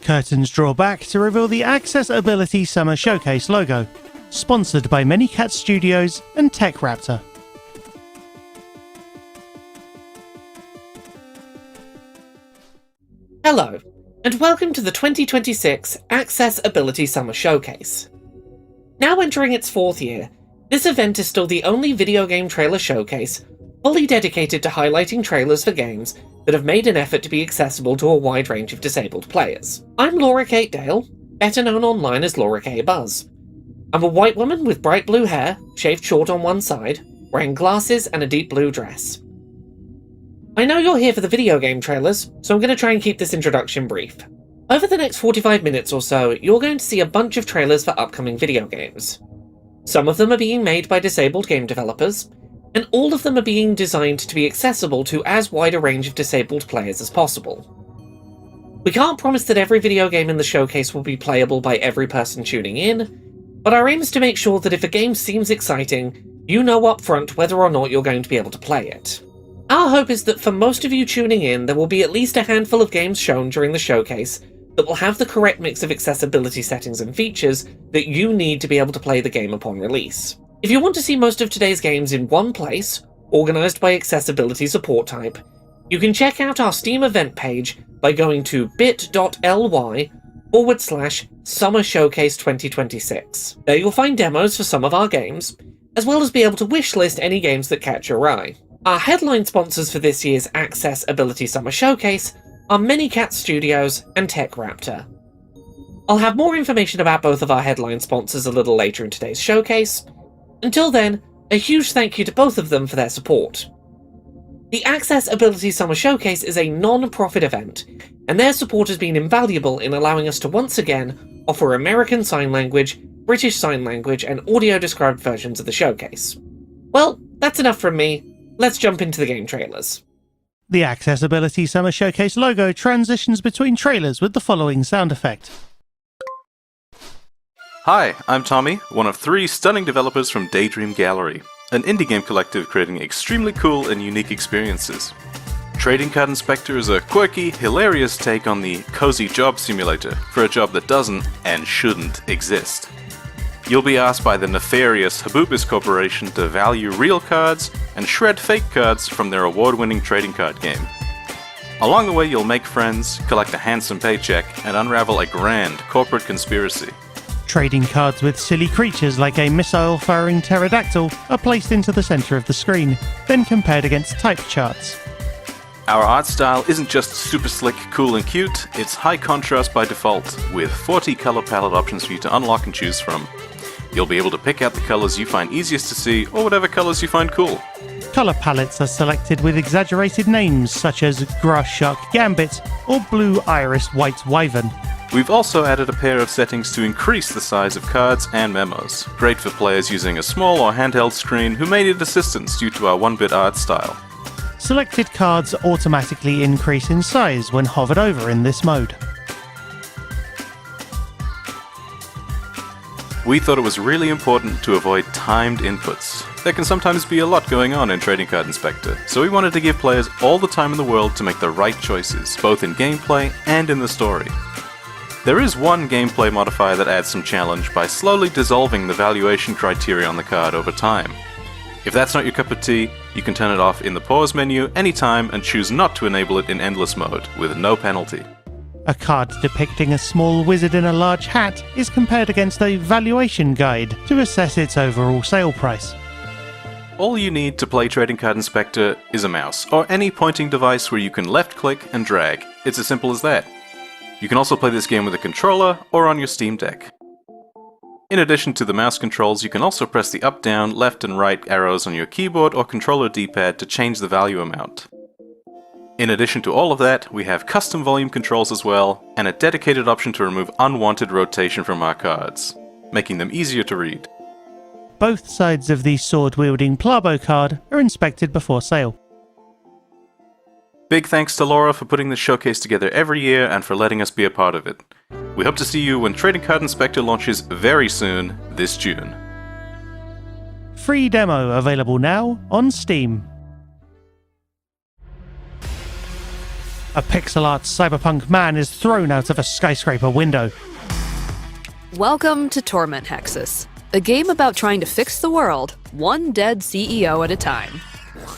Curtains draw back to reveal the Accessibility Summer Showcase logo, sponsored by Manycat Studios and TechRaptor. Hello, and welcome to the 2026 Accessibility Summer Showcase. Now entering its 4th year, this event is still the only video game trailer showcase fully dedicated to highlighting trailers for games that have made an effort to be accessible to a wide range of disabled players. I'm Riott Roquette, better known online as Riott Buzz. I'm a white woman with bright blue hair, shaved short on one side, wearing glasses and a deep blue dress. I know you're here for the video game trailers, so I'm going to try and keep this introduction brief. Over the next 45 minutes or so, you're going to see a bunch of trailers for upcoming video games. Some of them are being made by disabled game developers, and all of them are being designed to be accessible to as wide a range of disabled players as possible. We can't promise that every video game in the showcase will be playable by every person tuning in, but our aim is to make sure that if a game seems exciting, you know upfront whether or not you're going to be able to play it. Our hope is that for most of you tuning in, there will be at least a handful of games shown during the showcase that will have the correct mix of accessibility settings and features that you need to be able to play the game upon release. If you want to see most of today's games in one place, organised by accessibility support type, you can check out our Steam event page by going to bit.ly/Summer Showcase 2026. There you'll find demos for some of our games, as well as be able to wishlist any games that catch your eye. Our headline sponsors for this year's Accessibility Summer Showcase are Manycat Studios and TechRaptor. I'll have more information about both of our headline sponsors a little later in today's showcase. Until then, a huge thank you to both of them for their support. The Accessibility Summer Showcase is a non-profit event, and their support has been invaluable in allowing us to once again offer American Sign Language, British Sign Language, and audio-described versions of the showcase. Well, that's enough from me. Let's jump into the game trailers. The Accessibility Summer Showcase logo transitions between trailers with the following sound effect. Hi, I'm Tommy, one of 3 stunning developers from Daydream Gallery, an indie game collective creating extremely cool and unique experiences. Trading Card Inspector is a quirky, hilarious take on the cozy job simulator for a job that doesn't and shouldn't exist. You'll be asked by the nefarious Habubis Corporation to value real cards and shred fake cards from their award-winning trading card game. Along the way, you'll make friends, collect a handsome paycheck, and unravel a grand corporate conspiracy. Trading cards with silly creatures like a missile-firing pterodactyl are placed into the centre of the screen, then compared against type charts. Our art style isn't just super slick, cool and cute, it's high contrast by default, with 40 color palette options for you to unlock and choose from. You'll be able to pick out the colours you find easiest to see, or whatever colours you find cool. Colour palettes are selected with exaggerated names such as Grass Shark Gambit or Blue Iris White Wyvern. We've also added a pair of settings to increase the size of cards and memos, great for players using a small or handheld screen who may need assistance due to our 1-bit art style. Selected cards automatically increase in size when hovered over in this mode. We thought it was really important to avoid timed inputs. There can sometimes be a lot going on in Trading Card Inspector, so we wanted to give players all the time in the world to make the right choices, both in gameplay and in the story. There is one gameplay modifier that adds some challenge by slowly dissolving the valuation criteria on the card over time. If that's not your cup of tea, you can turn it off in the pause menu anytime and choose not to enable it in endless mode, with no penalty. A card depicting a small wizard in a large hat is compared against a valuation guide to assess its overall sale price. All you need to play Trading Card Inspector is a mouse, or any pointing device where you can left-click and drag. It's as simple as that. You can also play this game with a controller or on your Steam Deck. In addition to the mouse controls, you can also press the up, down, left and right arrows on your keyboard or controller D-pad to change the value amount. In addition to all of that, we have custom volume controls as well, and a dedicated option to remove unwanted rotation from our cards, making them easier to read. Both sides of the sword-wielding Plabo card are inspected before sale. Big thanks to Laura for putting this showcase together every year and for letting us be a part of it. We hope to see you when Trading Card Inspector launches very soon, this June. Free demo available now on Steam. A pixel art cyberpunk man is thrown out of a skyscraper window. Welcome to Torment Hexus, a game about trying to fix the world, one dead CEO at a time.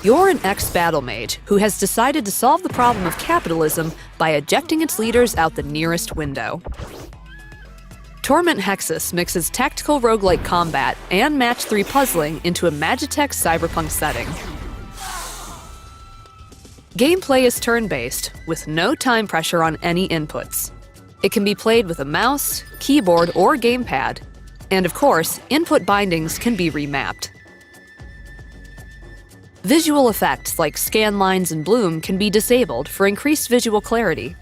You're an ex-battle mage who has decided to solve the problem of capitalism by ejecting its leaders out the nearest window. Torment Hexus mixes tactical roguelike combat and match 3 puzzling into a Magitech cyberpunk setting. Gameplay is turn-based, with no time pressure on any inputs. It can be played with a mouse, keyboard, or gamepad, and of course, input bindings can be remapped. Visual effects like scan lines and bloom can be disabled for increased visual clarity.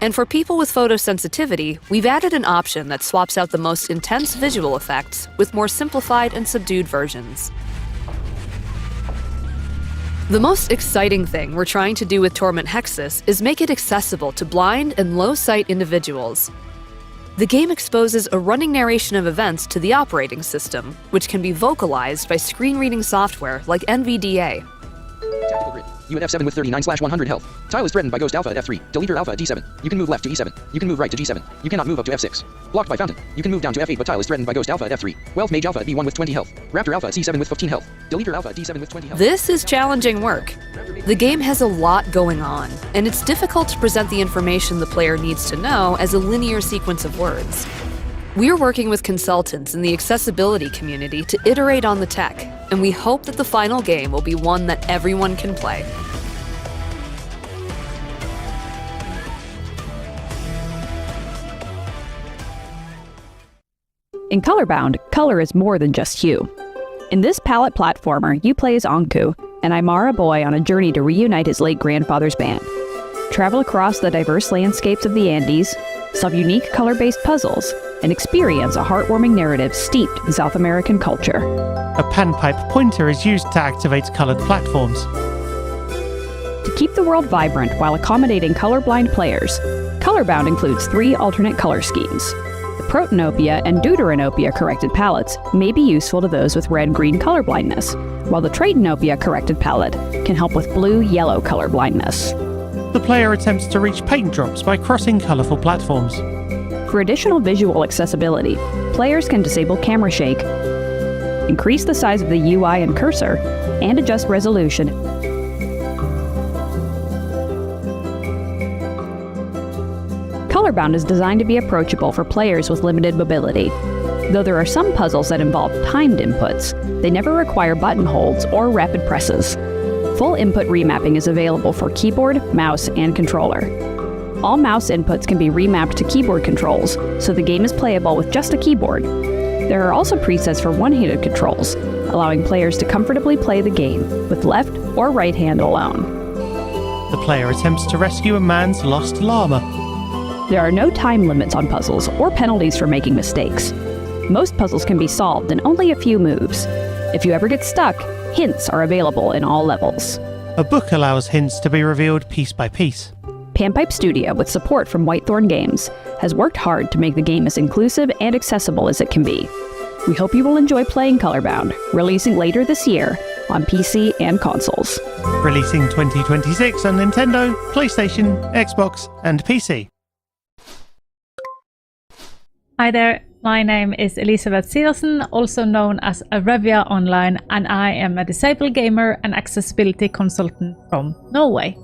And for people with photosensitivity, we've added an option that swaps out the most intense visual effects with more simplified and subdued versions. The most exciting thing we're trying to do with Torment Hexus is make it accessible to blind and low-sight individuals. The game exposes a running narration of events to the operating system, which can be vocalized by screen-reading software like NVDA. Tactical grid. You at F7 with 39/100 health. Tile is threatened by Ghost Alpha at F3. Deleter Alpha at D7. You can move left to E7. You can move right to G7. You cannot move up to F6. Blocked by Fountain. You can move down to F8, but Tile is threatened by Ghost Alpha at F3. Wealth Mage Alpha at B1 with 20 health. Raptor Alpha at C7 with 15 health. Deleter Alpha at D7 with 20 health. This is challenging work. The game has a lot going on, and it's difficult to present the information the player needs to know as a linear sequence of words. We're working with consultants in the accessibility community to iterate on the tech, and we hope that the final game will be one that everyone can play. In Colorbound, color is more than just hue. In this palette platformer, you play as Anku, an Aymara boy on a journey to reunite his late grandfather's band. Travel across the diverse landscapes of the Andes, solve unique color-based puzzles, and experience a heartwarming narrative steeped in South American culture. A panpipe pointer is used to activate colored platforms. To keep the world vibrant while accommodating colorblind players, Colorbound includes 3 alternate color schemes. The Protanopia and Deuteranopia corrected palettes may be useful to those with red-green colorblindness, while the Tradenopia corrected palette can help with blue-yellow colorblindness. The player attempts to reach paint drops by crossing colorful platforms. For additional visual accessibility, players can disable camera shake, increase the size of the UI and cursor, and adjust resolution. Colorbound is designed to be approachable for players with limited mobility. Though there are some puzzles that involve timed inputs, they never require button holds or rapid presses. Full input remapping is available for keyboard, mouse, and controller. All mouse inputs can be remapped to keyboard controls, so the game is playable with just a keyboard. There are also presets for one-handed controls, allowing players to comfortably play the game with left or right hand alone. The player attempts to rescue a man's lost llama. There are no time limits on puzzles or penalties for making mistakes. Most puzzles can be solved in only a few moves. If you ever get stuck, hints are available in all levels. A book allows hints to be revealed piece by piece. Panpipe Studio, with support from Whitethorn Games, has worked hard to make the game as inclusive and accessible as it can be. We hope you will enjoy playing Colorbound, releasing later this year on PC and consoles. Releasing 2026 on Nintendo, PlayStation, Xbox, and PC. Hi there, my name is Elisabeth Siversen, also known as Arevia Online, and I am a disabled gamer and accessibility consultant from Norway.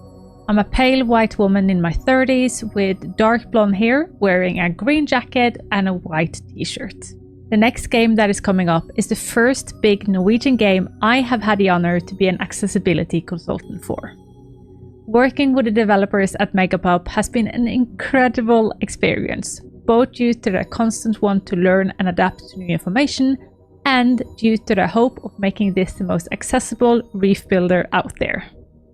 I'm a pale white woman in my 30s with dark blonde hair, wearing a green jacket and a white t-shirt. The next game that is coming up is the first big Norwegian game I have had the honor to be an accessibility consultant for. Working with the developers at Megapop has been an incredible experience, both due to their constant want to learn and adapt to new information, and due to their hope of making this the most accessible reef builder out there.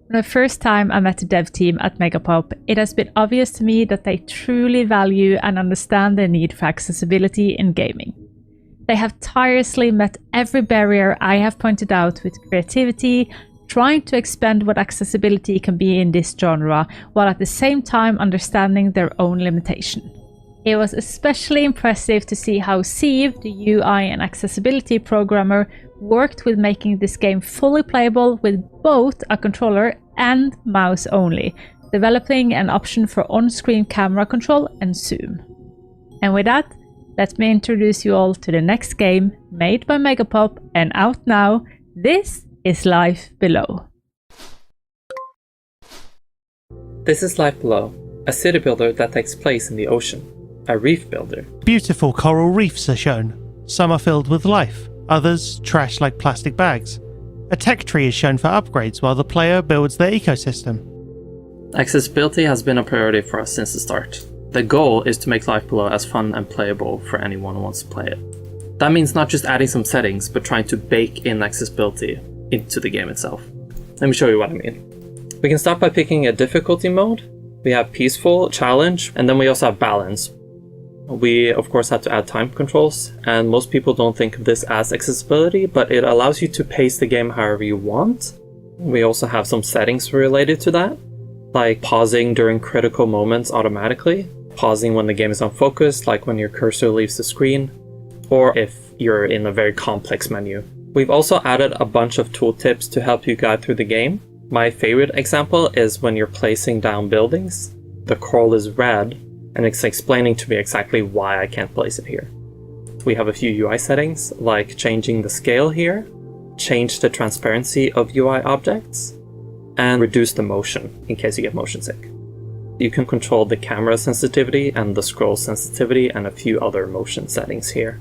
From the first time I met the dev team at Megapop, it has been obvious to me that they truly value and understand the need for accessibility in gaming. They have tirelessly met every barrier I have pointed out with creativity, trying to expand what accessibility can be in this genre, while at the same time understanding their own limitation. It was especially impressive to see how Siv, the UI and accessibility programmer, worked with making this game fully playable with both a controller and mouse only, developing an option for on-screen camera control and zoom. And with that, let me introduce you all to the next game made by Megapop and out now. This is Life Below. This is Life Below, a city builder that takes place in the ocean, a reef builder. Beautiful coral reefs are shown. Some are filled with life, others trash like plastic bags. A tech tree is shown for upgrades while the player builds their ecosystem. Accessibility has been a priority for us since the start. The goal is to make Life Below as fun and playable for anyone who wants to play it. That means not just adding some settings, but trying to bake in accessibility into the game itself. Let me show you what I mean. We can start by picking a difficulty mode. We have Peaceful, Challenge, and then we also have Balance. We of course have to add time controls, and most people don't think of this as accessibility, but it allows you to pace the game however you want. We also have some settings related to that, like pausing during critical moments automatically, pausing when the game is unfocused, like when your cursor leaves the screen, or if you're in a very complex menu. We've also added a bunch of tooltips to help you guide through the game. My favorite example is when you're placing down buildings. The coral is red, and it's explaining to me exactly why I can't place it here. We have a few UI settings, like changing the scale here, change the transparency of UI objects, and reduce the motion in case you get motion sick. You can control the camera sensitivity and the scroll sensitivity and a few other motion settings here.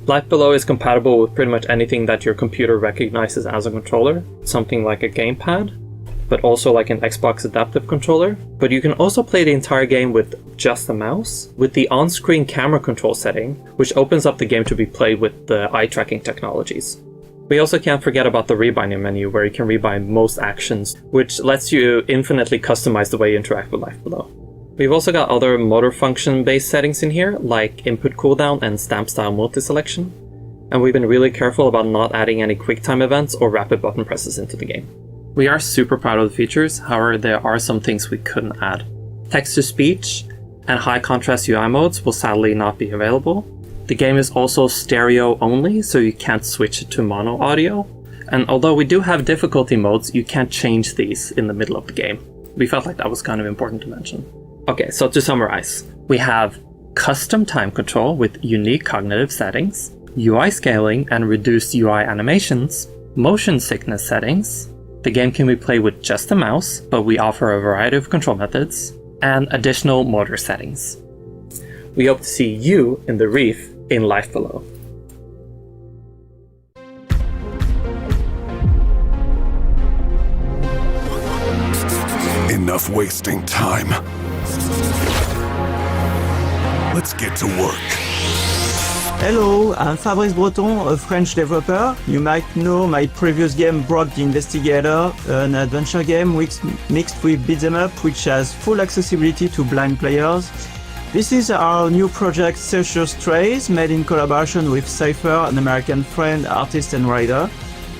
Life Below is compatible with pretty much anything that your computer recognizes as a controller, something like a gamepad, but also like an Xbox adaptive controller. But you can also play the entire game with just a mouse, with the on-screen camera control setting, which opens up the game to be played with the eye tracking technologies. We also can't forget about the rebinding menu, where you can rebind most actions, which lets you infinitely customize the way you interact with Life Below. We've also got other motor function based settings in here, like input cooldown and stamp style multi-selection, and we've been really careful about not adding any QuickTime events or rapid button presses into the game. We are super proud of the features, however there are some things we couldn't add. Text-to-speech and high contrast UI modes will sadly not be available. The game is also stereo only, so you can't switch it to mono audio, and although we do have difficulty modes, you can't change these in the middle of the game. We felt like that was kind of important to mention. Okay, so to summarize, we have custom time control with unique cognitive settings, UI scaling and reduced UI animations, motion sickness settings. The game can be played with just a mouse, but we offer a variety of control methods, and additional motor settings. We hope to see you in the reef in Life Below. Enough wasting time. Let's get to work. Hello, I'm Fabrice Breton, a French developer. You might know my previous game, Brock the Investigator, an adventure game mixed with beat 'em up, which has full accessibility to blind players. This is our new project, Circus Strays, made in collaboration with Cypher, an American friend, artist and writer.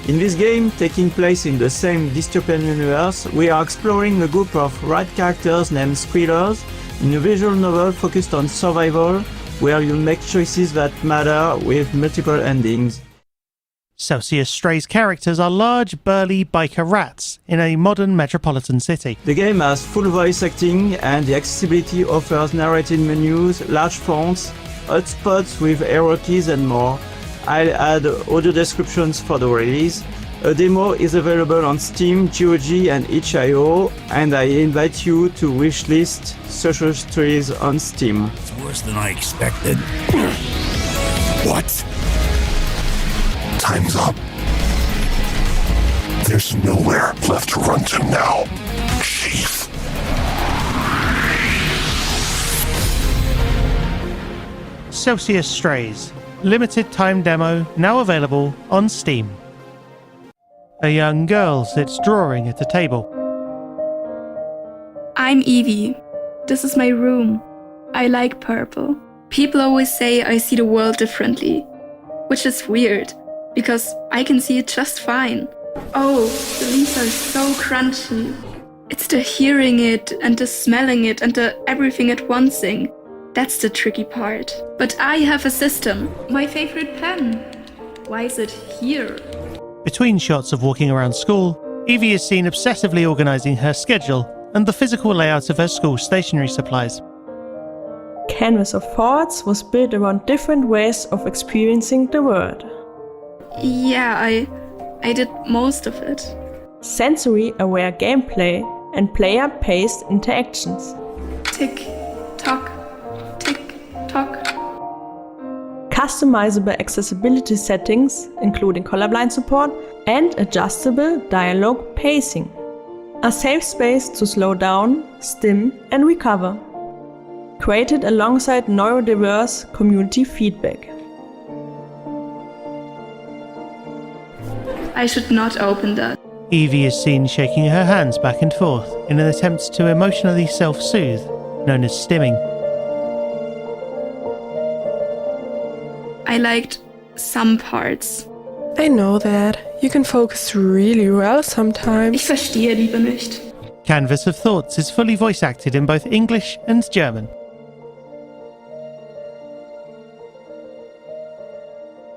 In this game, taking place in the same dystopian universe, we are exploring a group of rat characters named Squealers in a visual novel focused on survival, where you make choices that matter with multiple endings. Celsius Stray's characters are large, burly biker rats in a modern metropolitan city. The game has full voice acting, and the accessibility offers narrated menus, large fonts, hotspots with arrow keys and more. I'll add audio descriptions for the release. A demo is available on Steam, GOG and itch.io, and I invite you to wishlist Social Strays on Steam. It's worse than I expected. What? Time's up. There's nowhere left to run to now, Chief. Celsius Strays. Limited time demo now available on Steam. A young girl sits drawing at a table. I'm Evie. This is my room. I like purple. People always say I see the world differently, which is weird, because I can see it just fine. Oh, the leaves are so crunchy. It's the hearing it and the smelling it and the everything at once thing. That's the tricky part. But I have a system. My favorite pen. Why is it here? Between shots of walking around school, Evie is seen obsessively organising her schedule and the physical layout of her school stationery supplies. Canvas of Thoughts was built around different ways of experiencing the world. Yeah, I did most of it. Sensory-aware gameplay and player-paced interactions. Tick, tock, tick, tock. Customizable accessibility settings, including colorblind support, and adjustable dialogue pacing. A safe space to slow down, stim, and recover. Created alongside neurodiverse community feedback. I should not open that. Evie is seen shaking her hands back and forth in an attempt to emotionally self-soothe, known as stimming. I liked some parts. I know that. You can focus really well sometimes. Ich verstehe Liebe nicht. Canvas of Thoughts is fully voice acted in both English and German.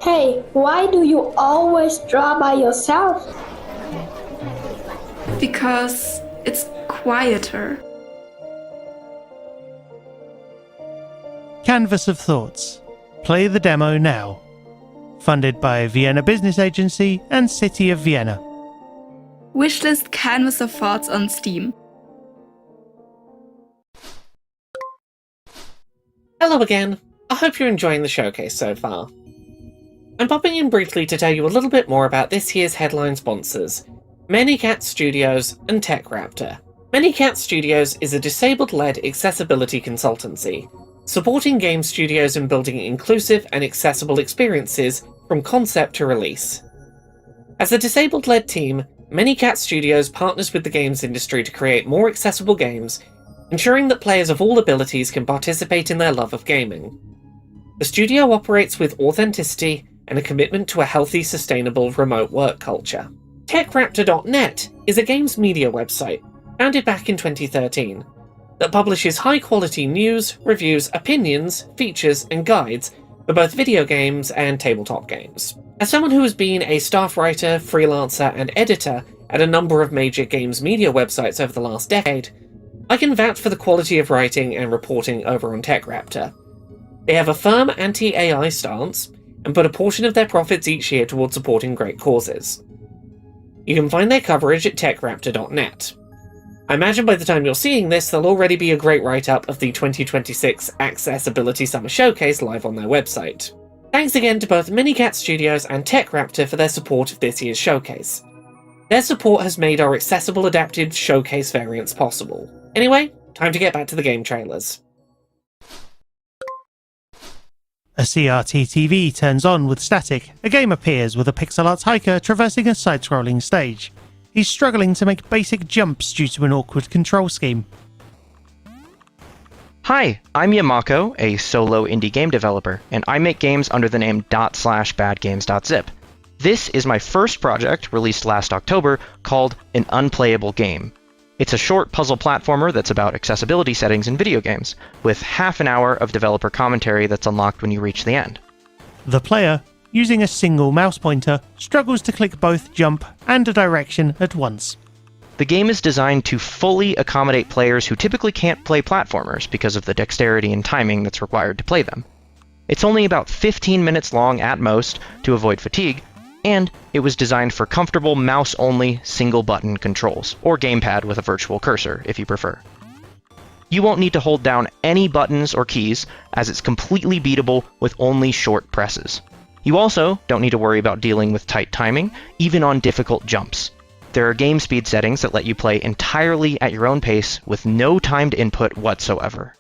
Hey, why do you always draw by yourself? Because it's quieter. Canvas of Thoughts. Play the demo now. Funded by Vienna Business Agency and City of Vienna. Wishlist Canvas of Thoughts on Steam. Hello again. I hope you're enjoying the showcase so far. I'm popping in briefly to tell you a little bit more about this year's headline sponsors, Manycat Studios and TechRaptor. Manycat Studios is a disabled-led accessibility consultancy, supporting game studios in building inclusive and accessible experiences from concept to release. As a disabled-led team, Manycat Studios partners with the games industry to create more accessible games, ensuring that players of all abilities can participate in their love of gaming. The studio operates with authenticity and a commitment to a healthy, sustainable remote work culture. TechRaptor.net is a games media website, founded back in 2013, that publishes high-quality news, reviews, opinions, features, and guides for both video games and tabletop games. As someone who has been a staff writer, freelancer, and editor at a number of major games media websites over the last decade, I can vouch for the quality of writing and reporting over on TechRaptor. They have a firm anti-AI stance, and put a portion of their profits each year towards supporting great causes. You can find their coverage at techraptor.net. I imagine by the time you're seeing this, there'll already be a great write-up of the 2026 Accessibility Summer Showcase live on their website. Thanks again to both Manycat Studios and TechRaptor for their support of this year's showcase. Their support has made our accessible adapted showcase variants possible. Anyway, time to get back to the game trailers. A CRT TV turns on with static. A game appears with a pixel art hiker traversing a side-scrolling stage. He's struggling to make basic jumps due to an awkward control scheme. Hi, I'm Yamako, a solo indie game developer, and I make games under the name /badgames.zip. This is my first project, released last October, called An Unplayable Game. It's a short puzzle platformer that's about accessibility settings in video games, with half an hour of developer commentary that's unlocked when you reach the end. The player, using a single mouse pointer, struggles to click both jump and a direction at once. The game is designed to fully accommodate players who typically can't play platformers because of the dexterity and timing that's required to play them. It's only about 15 minutes long at most to avoid fatigue, and it was designed for comfortable mouse-only single-button controls, or gamepad with a virtual cursor, if you prefer. You won't need to hold down any buttons or keys, as it's completely beatable with only short presses. You also don't need to worry about dealing with tight timing, even on difficult jumps. There are game speed settings that let you play entirely at your own pace with no timed input whatsoever.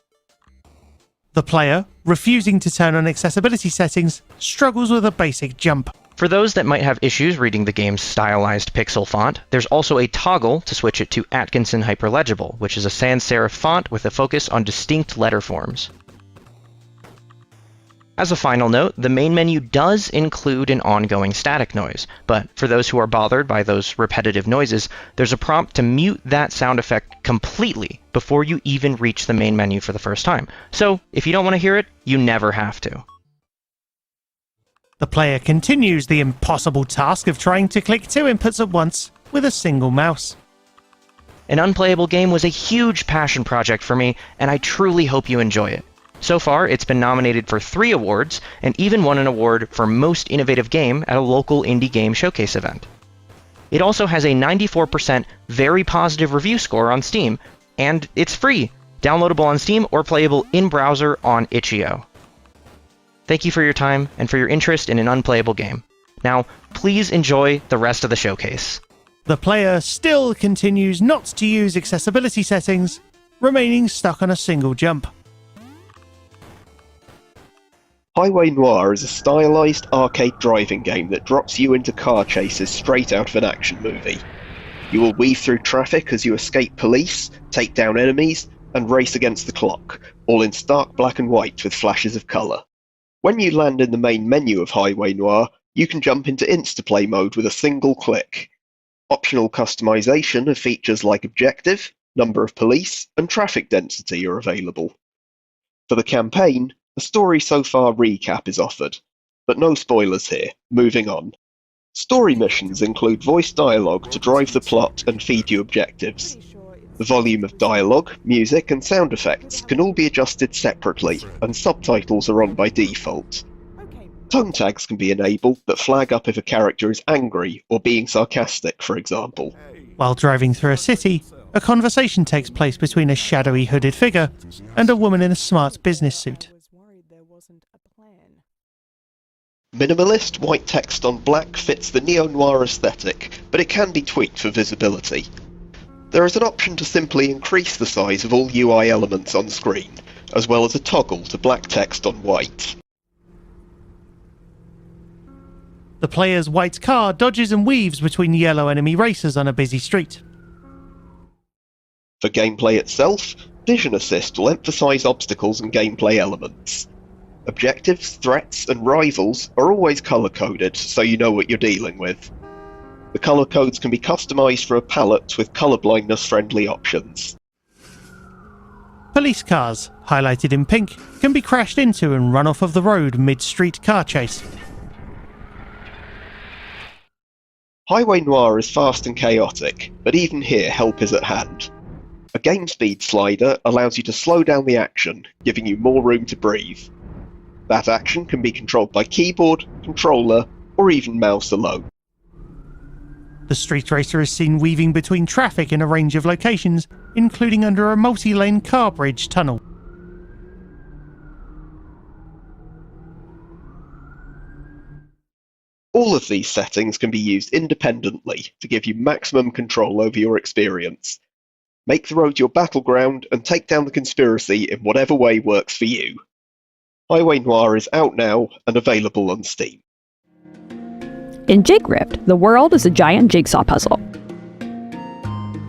The player, refusing to turn on accessibility settings, struggles with a basic jump. For those that might have issues reading the game's stylized pixel font, there's also a toggle to switch it to Atkinson Hyperlegible, which is a sans serif font with a focus on distinct letter forms. As a final note, the main menu does include an ongoing static noise, but for those who are bothered by those repetitive noises, there's a prompt to mute that sound effect completely before you even reach the main menu for the first time. So, if you don't want to hear it, you never have to. The player continues the impossible task of trying to click two inputs at once with a single mouse. An Unplayable Game was a huge passion project for me, and I truly hope you enjoy it. So far, it's been nominated for 3 awards, and even won an award for Most Innovative Game at a local indie game showcase event. It also has a 94% very positive review score on Steam, and it's free, downloadable on Steam or playable in browser on itch.io. Thank you for your time and for your interest in an Unplayable Game. Now, please enjoy the rest of the showcase. The player still continues not to use accessibility settings, remaining stuck on a single jump. Highway Noir is a stylized arcade driving game that drops you into car chases straight out of an action movie. You will weave through traffic as you escape police, take down enemies, and race against the clock, all in stark black and white with flashes of colour. When you land in the main menu of Highway Noir, you can jump into Instaplay mode with a single click. Optional customization of features like objective, number of police, and traffic density are available. For the campaign, a story so far recap is offered, but no spoilers here. Moving on. Story missions include voice dialogue to drive the plot and feed you objectives. The volume of dialogue, music, and sound effects can all be adjusted separately, and subtitles are on by default. Tone tags can be enabled that flag up if a character is angry or being sarcastic, for example. While driving through a city, a conversation takes place between a shadowy hooded figure and a woman in a smart business suit. Minimalist white text on black fits the neo-noir aesthetic, but it can be tweaked for visibility. There is an option to simply increase the size of all UI elements on screen, as well as a toggle to black text on white. The player's white car dodges and weaves between yellow enemy racers on a busy street. For gameplay itself, Vision Assist will emphasise obstacles and gameplay elements. Objectives, threats, and rivals are always colour-coded, so you know what you're dealing with. The colour codes can be customised for a palette with colour blindness-friendly options. Police cars, highlighted in pink, can be crashed into and run off of the road mid-street car chase. Highway Noir is fast and chaotic, but even here help is at hand. A game speed slider allows you to slow down the action, giving you more room to breathe. That action can be controlled by keyboard, controller, or even mouse alone. The street racer is seen weaving between traffic in a range of locations, including under a multi-lane car bridge tunnel. All of these settings can be used independently to give you maximum control over your experience. Make the road your battleground and take down the conspiracy in whatever way works for you. Highway Noir is out now and available on Steam. In Jig Rift, the world is a giant jigsaw puzzle.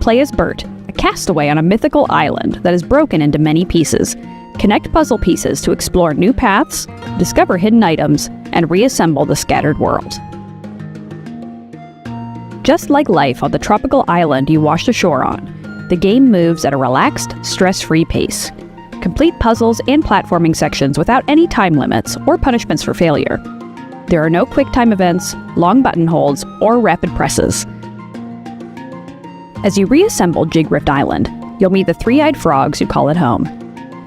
Play as Bert, a castaway on a mythical island that is broken into many pieces. Connect puzzle pieces to explore new paths, discover hidden items, and reassemble the scattered world. Just like life on the tropical island you washed ashore on, the game moves at a relaxed, stress-free pace. Complete puzzles and platforming sections without any time limits or punishments for failure. There are no quick time events, long button holds, or rapid presses. As you reassemble Jig Rift Island, you'll meet the three-eyed frogs who call it home.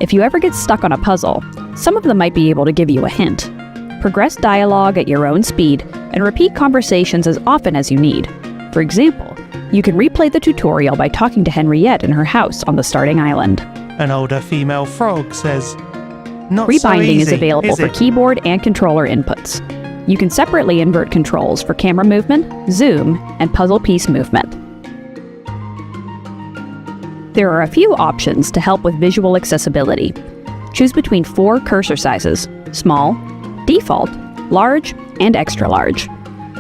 If you ever get stuck on a puzzle, some of them might be able to give you a hint. Progress dialogue at your own speed and repeat conversations as often as you need. For example, you can replay the tutorial by talking to Henriette in her house on the starting island. An older female frog says, "Not Rebinding so easy, is available for it?" keyboard and controller inputs. You can separately invert controls for camera movement, zoom, and puzzle piece movement. There are a few options to help with visual accessibility. Choose between 4 cursor sizes: small, default, large, and extra large.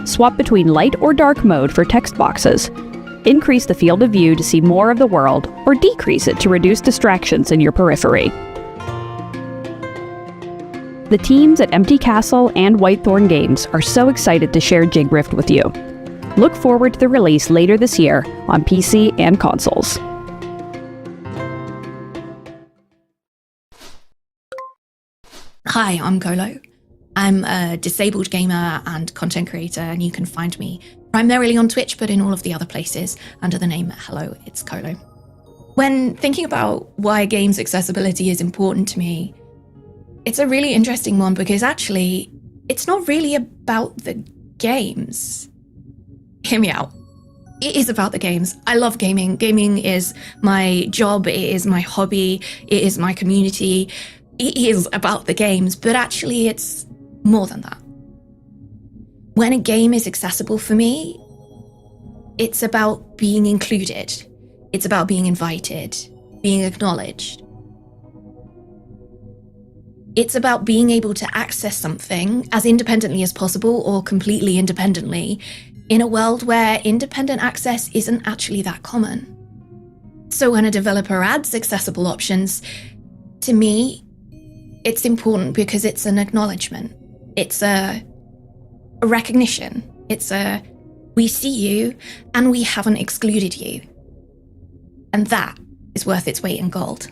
Swap between light or dark mode for text boxes. Increase the field of view to see more of the world, or decrease it to reduce distractions in your periphery. The teams at Empty Castle and Whitethorn Games are so excited to share Jig Rift with you. Look forward to the release later this year on PC and consoles. Hi, I'm Colo. I'm a disabled gamer and content creator, and you can find me primarily on Twitch, but in all of the other places under the name Hello, It's Colo. When thinking about why games accessibility is important to me, it's a really interesting one because actually, it's not really about the games. Hear me out. It is about the games. I love gaming. Gaming is my job. It is my hobby. It is my community. It is about the games, but actually it's more than that. When a game is accessible for me, it's about being included. It's about being invited, being acknowledged. It's about being able to access something as independently as possible or completely independently in a world where independent access isn't actually that common. So when a developer adds accessible options, to me, it's important because it's an acknowledgement. It's a recognition. It's a, we see you and we haven't excluded you. And that is worth its weight in gold.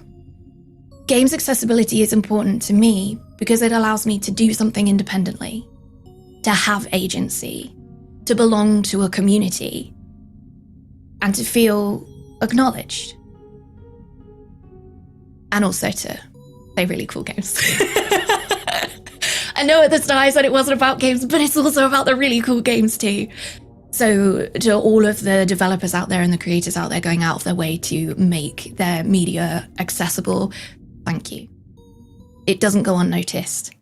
Games accessibility is important to me because it allows me to do something independently, to have agency, to belong to a community, and to feel acknowledged. And also to play really cool games. I know at the start I said it wasn't about games, but it's also about the really cool games too. So to all of the developers out there and the creators out there going out of their way to make their media accessible, thank you. It doesn't go unnoticed.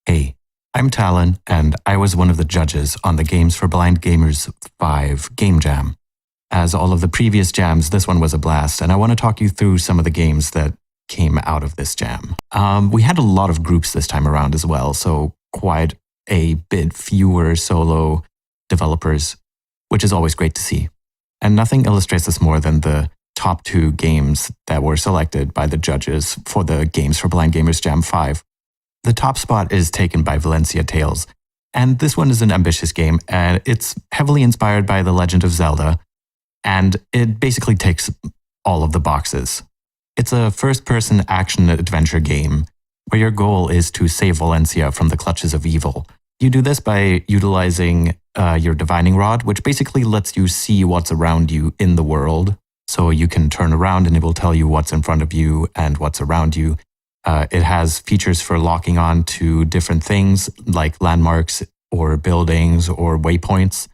Hey, I'm Talon, and I was one of the judges on the Games for Blind Gamers 5 Game Jam. As all of the previous jams, this one was a blast, and I want to talk you through some of the games that came out of this jam. We had a lot of groups this time around as well, so quite a bit fewer solo developers, which is always great to see. And nothing illustrates this more than the top 2 games that were selected by the judges for the Games for Blind Gamers Jam 5. The top spot is taken by Valencia Tales, and this one is an ambitious game, and it's heavily inspired by The Legend of Zelda, and it basically ticks all of the boxes. It's a first-person action-adventure game where your goal is to save Valencia from the clutches of evil. You do this by utilizing your divining rod, which basically lets you see what's around you in the world. So you can turn around and it will tell you what's in front of you and what's around you. It has features for locking on to different things like landmarks or buildings or waypoints.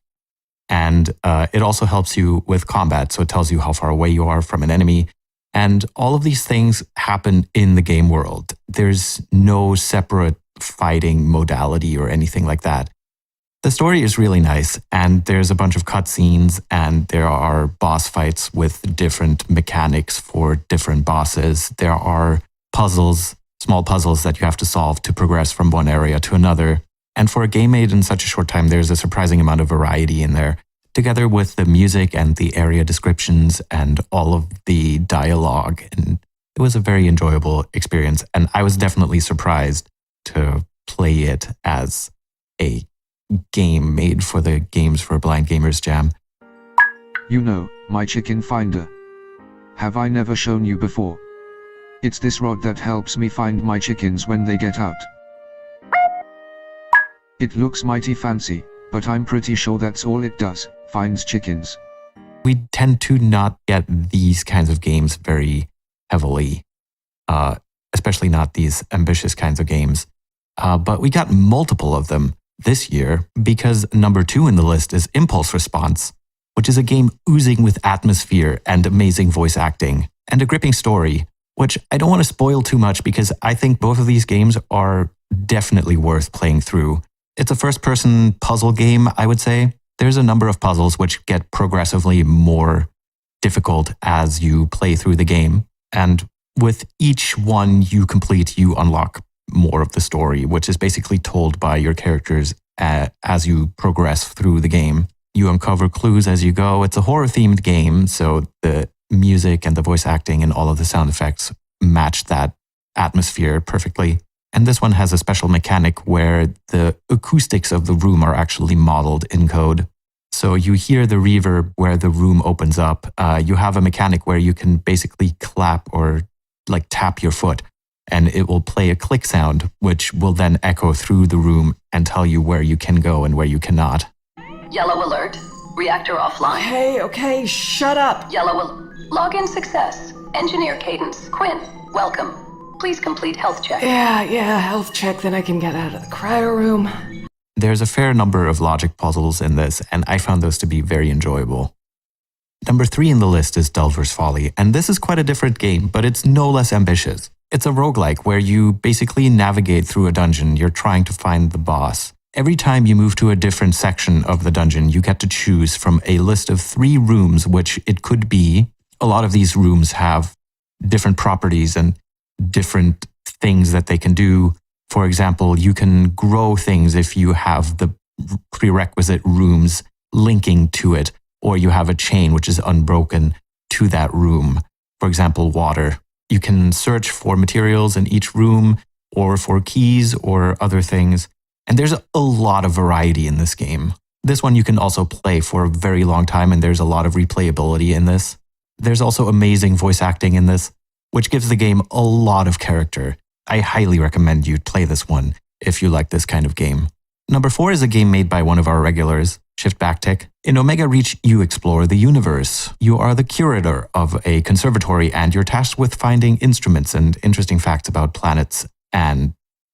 And it also helps you with combat, so it tells you how far away you are from an enemy. And all of these things happen in the game world. There's no separate fighting modality or anything like that. The story is really nice, and there's a bunch of cutscenes, and there are boss fights with different mechanics for different bosses. There are puzzles, small puzzles that you have to solve to progress from one area to another. And for a game made in such a short time, there's a surprising amount of variety in there, together with the music and the area descriptions and all of the dialogue. And it was a very enjoyable experience, and I was definitely surprised to play it as a game made for the Games for Blind Gamers Jam. You know, my chicken finder. Have I never shown you before? It's this rod that helps me find my chickens when they get out. It looks mighty fancy, but I'm pretty sure that's all it does, finds chickens. We tend to not get these kinds of games very heavily, especially not these ambitious kinds of games. But we got multiple of them this year because number 2 in the list is Impulse Response, which is a game oozing with atmosphere and amazing voice acting and a gripping story, which I don't want to spoil too much because I think both of these games are definitely worth playing through. It's a first-person puzzle game, I would say. There's a number of puzzles which get progressively more difficult as you play through the game. And with each one you complete, you unlock more of the story, which is basically told by your characters as you progress through the game. You uncover clues as you go. It's a horror-themed game, so the music and the voice acting and all of the sound effects match that atmosphere perfectly. And this one has a special mechanic where the acoustics of the room are actually modeled in code. So you hear the reverb where the room opens up. You have a mechanic where you can basically clap or like tap your foot, and it will play a click sound, which will then echo through the room and tell you where you can go and where you cannot. Yellow alert. Reactor offline. Okay, shut up. Yellow login success. Engineer Cadence. Quinn, welcome. Please complete health check. Yeah, health check, then I can get out of the cryo room. There's a fair number of logic puzzles in this, and I found those to be very enjoyable. Number 3 in the list is Delver's Folly, and this is quite a different game, but it's no less ambitious. It's a roguelike where you basically navigate through a dungeon. You're trying to find the boss. Every time you move to a different section of the dungeon, you get to choose from a list of 3 rooms, which it could be. A lot of these rooms have different properties and different things that they can do. For example, you can grow things if you have the prerequisite rooms linking to it, or you have a chain which is unbroken to that room. For example, water. You can search for materials in each room, or for keys or other things. And there's a lot of variety in this game. This one you can also play for a very long time, and there's a lot of replayability in this. There's also amazing voice acting in this, which gives the game a lot of character. I highly recommend you play this one if you like this kind of game. Number 4 is a game made by one of our regulars, Shift Backtick. In Omega Reach, you explore the universe. You are the curator of a conservatory, and you're tasked with finding instruments and interesting facts about planets and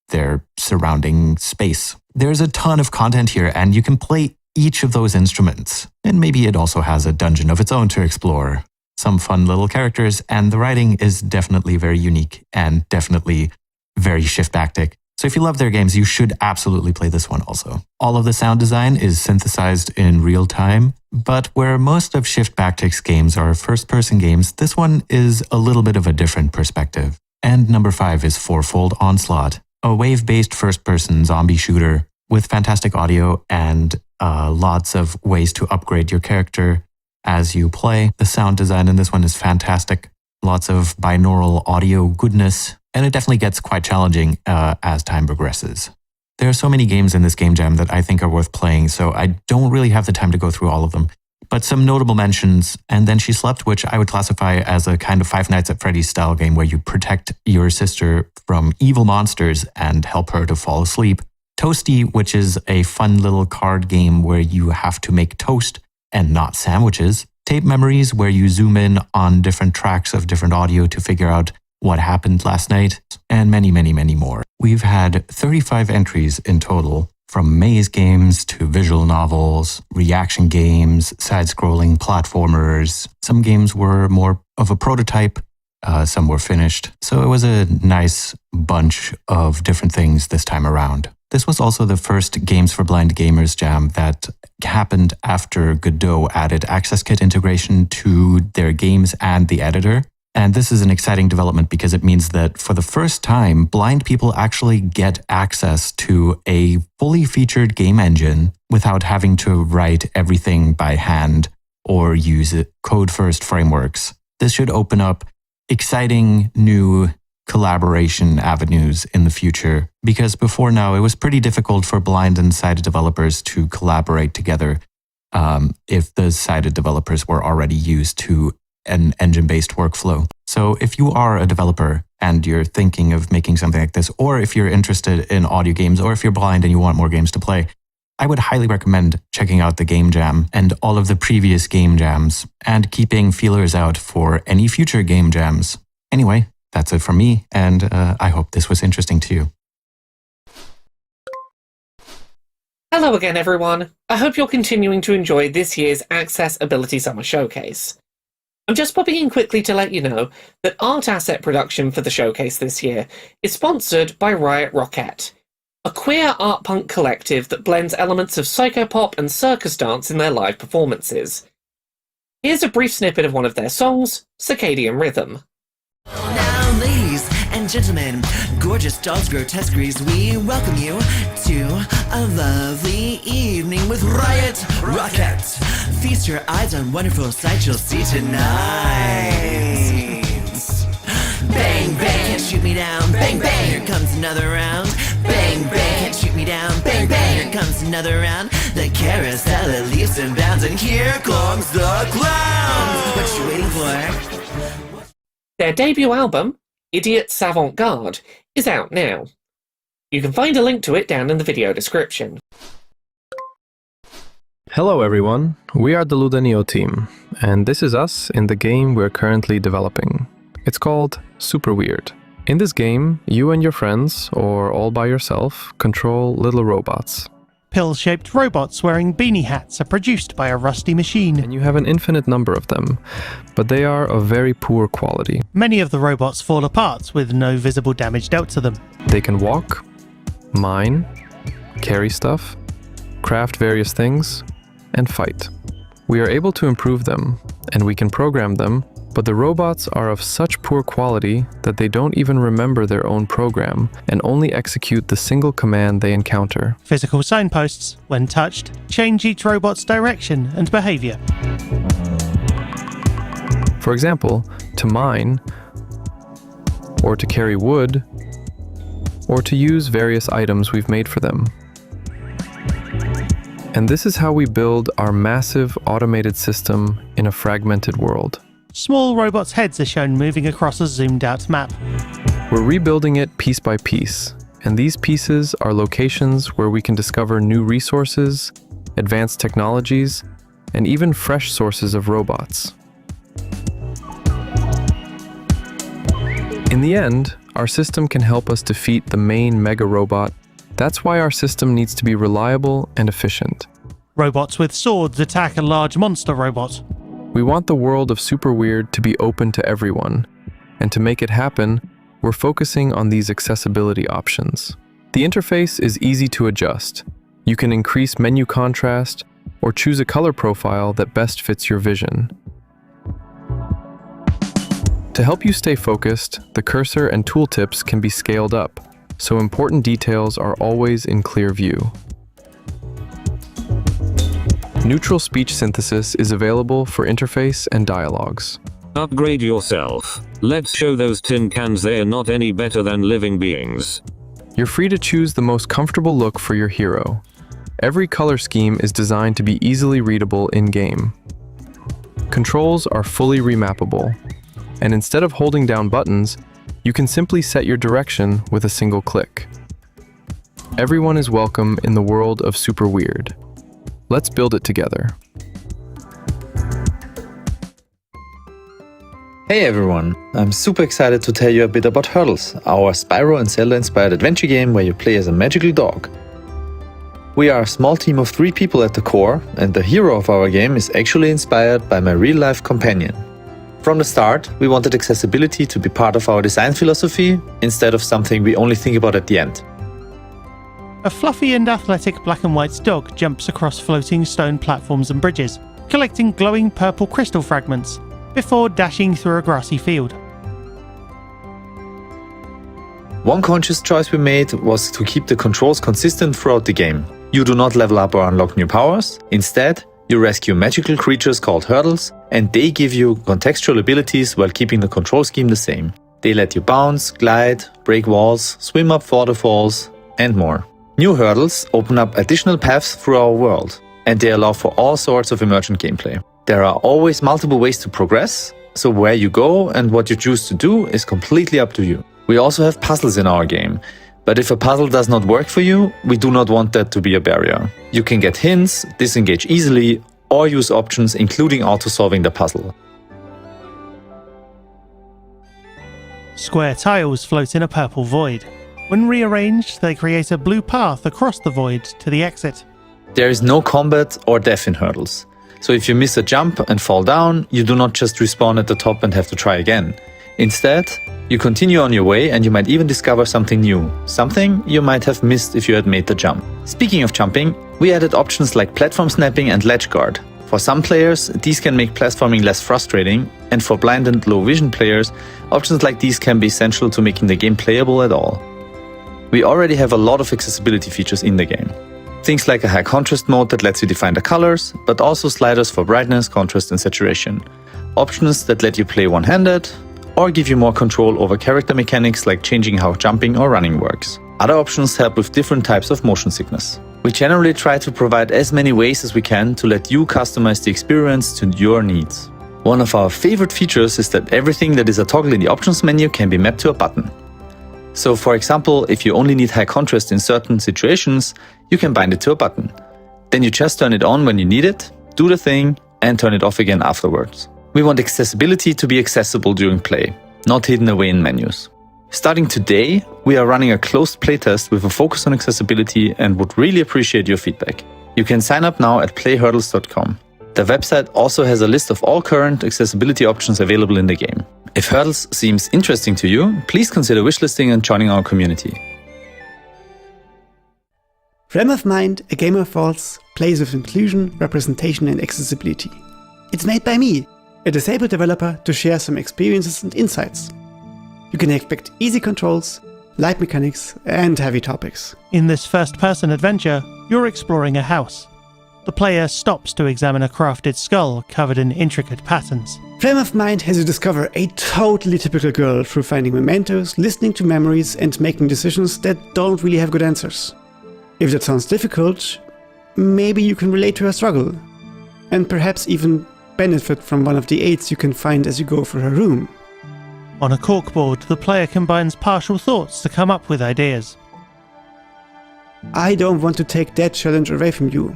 their surrounding space. There's a ton of content here, and you can play each of those instruments. And maybe it also has a dungeon of its own to explore. Some fun little characters, and the writing is definitely very unique and definitely very Shift Backtick. So if you love their games, you should absolutely play this one also. All of the sound design is synthesized in real time, but where most of Shift Backtick's games are first-person games, this one is a little bit of a different perspective. And number 5 is Fourfold Onslaught, a wave-based first-person zombie shooter with fantastic audio and lots of ways to upgrade your character as you play. The sound design in this one is fantastic. Lots of binaural audio goodness, and it definitely gets quite challenging as time progresses. There are so many games in this game jam that I think are worth playing, so I don't really have the time to go through all of them. But some notable mentions, And Then She Slept, which I would classify as a kind of Five Nights at Freddy's style game where you protect your sister from evil monsters and help her to fall asleep. Toasty, which is a fun little card game where you have to make toast and not sandwiches. Tape Memories, where you zoom in on different tracks of different audio to figure out what happened last night, and many, many, many more. We've had 35 entries in total, from maze games to visual novels, reaction games, side-scrolling platformers. Some games were more of a prototype, some were finished. So it was a nice bunch of different things this time around. This was also the first Games for Blind Gamers jam that happened after Godot added Access Kit integration to their games and the editor. And this is an exciting development because it means that for the first time, blind people actually get access to a fully featured game engine without having to write everything by hand or use code-first frameworks. This should open up exciting new collaboration avenues in the future, because before now it was pretty difficult for blind and sighted developers to collaborate together if the sighted developers were already used to an engine-based workflow. So if you are a developer and you're thinking of making something like this, or if you're interested in audio games, or if you're blind and you want more games to play, I would highly recommend checking out the Game Jam and all of the previous Game Jams and keeping feelers out for any future Game Jams. Anyway, that's it from me, and I hope this was interesting to you. Hello again, everyone. I hope you're continuing to enjoy this year's Accessibility Summer Showcase. I'm just popping in quickly to let you know that art asset production for the showcase this year is sponsored by Riott Roquette, a queer art punk collective that blends elements of psychopop and circus dance in their live performances. Here's a brief snippet of one of their songs, Circadian Rhythm. Now, ladies and gentlemen, gorgeous dolls, grotesqueries, we welcome you to a lovely evening with Riott Roquette. Feast your eyes on wonderful sights you'll see tonight. Bang, bang, can't shoot me down. Bang, bang, here comes another round. Bang, bang, can't shoot me down. Bang, bang, here comes another round. The carousel it leaps and bounds, and here comes the clown. What you waiting for? Their debut album, Idiot Savant Garde, is out now. You can find a link to it down in the video description. Hello everyone, we are the Ludenio team, and this is us in the game we're currently developing. It's called Super Weird. In this game, you and your friends, or all by yourself, control little robots. Pill-shaped robots wearing beanie hats are produced by a rusty machine. And you have an infinite number of them, but they are of very poor quality. Many of the robots fall apart with no visible damage dealt to them. They can walk, mine, carry stuff, craft various things, and fight. We are able to improve them, and we can program them, but the robots are of such poor quality that they don't even remember their own program and only execute the single command they encounter. Physical signposts, when touched, change each robot's direction and behavior. For example, to mine, or to carry wood, or to use various items we've made for them. And this is how we build our massive automated system in a fragmented world. Small robots' heads are shown moving across a zoomed-out map. We're rebuilding it piece by piece, and these pieces are locations where we can discover new resources, advanced technologies, and even fresh sources of robots. In the end, our system can help us defeat the main mega robot. That's why our system needs to be reliable and efficient. Robots with swords attack a large monster robot. We want the world of Super Weird to be open to everyone, and to make it happen, we're focusing on these accessibility options. The interface is easy to adjust. You can increase menu contrast, or choose a color profile that best fits your vision. To help you stay focused, the cursor and tooltips can be scaled up, so important details are always in clear view. Neutral speech synthesis is available for interface and dialogues. Upgrade yourself. Let's show those tin cans they're not any better than living beings. You're free to choose the most comfortable look for your hero. Every color scheme is designed to be easily readable in-game. Controls are fully remappable, and instead of holding down buttons, you can simply set your direction with a single click. Everyone is welcome in the world of Super Weird. Let's build it together. Hey everyone, I'm super excited to tell you a bit about Hurdles, our Spyro and Zelda-inspired adventure game where you play as a magical dog. We are a small team of 3 people at the core, and the hero of our game is actually inspired by my real-life companion. From the start, we wanted accessibility to be part of our design philosophy, instead of something we only think about at the end. A fluffy and athletic black and white dog jumps across floating stone platforms and bridges, collecting glowing purple crystal fragments, before dashing through a grassy field. One conscious choice we made was to keep the controls consistent throughout the game. You do not level up or unlock new powers. Instead, you rescue magical creatures called Hurdles, and they give you contextual abilities while keeping the control scheme the same. They let you bounce, glide, break walls, swim up waterfalls, and more. New Hurdles open up additional paths through our world, and they allow for all sorts of emergent gameplay. There are always multiple ways to progress, so where you go and what you choose to do is completely up to you. We also have puzzles in our game, but if a puzzle does not work for you, we do not want that to be a barrier. You can get hints, disengage easily, or use options including auto-solving the puzzle. Square tiles float in a purple void. When rearranged, they create a blue path across the void to the exit. There is no combat or death in Hurdles. So if you miss a jump and fall down, you do not just respawn at the top and have to try again. Instead, you continue on your way and you might even discover something new. Something you might have missed if you had made the jump. Speaking of jumping, we added options like platform snapping and ledge guard. For some players, these can make platforming less frustrating, and for blind and low vision players, options like these can be essential to making the game playable at all. We already have a lot of accessibility features in the game. Things like a high contrast mode that lets you define the colors, but also sliders for brightness, contrast and saturation. Options that let you play one-handed, or give you more control over character mechanics like changing how jumping or running works. Other options help with different types of motion sickness. We generally try to provide as many ways as we can to let you customize the experience to your needs. One of our favorite features is that everything that is a toggle in the options menu can be mapped to a button. So for example, if you only need high contrast in certain situations, you can bind it to a button. Then you just turn it on when you need it, do the thing, and turn it off again afterwards. We want accessibility to be accessible during play, not hidden away in menus. Starting today, we are running a closed playtest with a focus on accessibility and would really appreciate your feedback. You can sign up now at playhurdles.com. The website also has a list of all current accessibility options available in the game. If Hurdles seems interesting to you, please consider wishlisting and joining our community. Frame of Mind, A Game of Thoughts, plays with inclusion, representation and accessibility. It's made by me, a disabled developer, to share some experiences and insights. You can expect easy controls, light mechanics and heavy topics. In this first-person adventure, you're exploring a house. The player stops to examine a crafted skull covered in intricate patterns. Frame of Mind has you discover a totally typical girl through finding mementos, listening to memories and making decisions that don't really have good answers. If that sounds difficult, maybe you can relate to her struggle, and perhaps even benefit from one of the aids you can find as you go through her room. On a corkboard, the player combines partial thoughts to come up with ideas. I don't want to take that challenge away from you,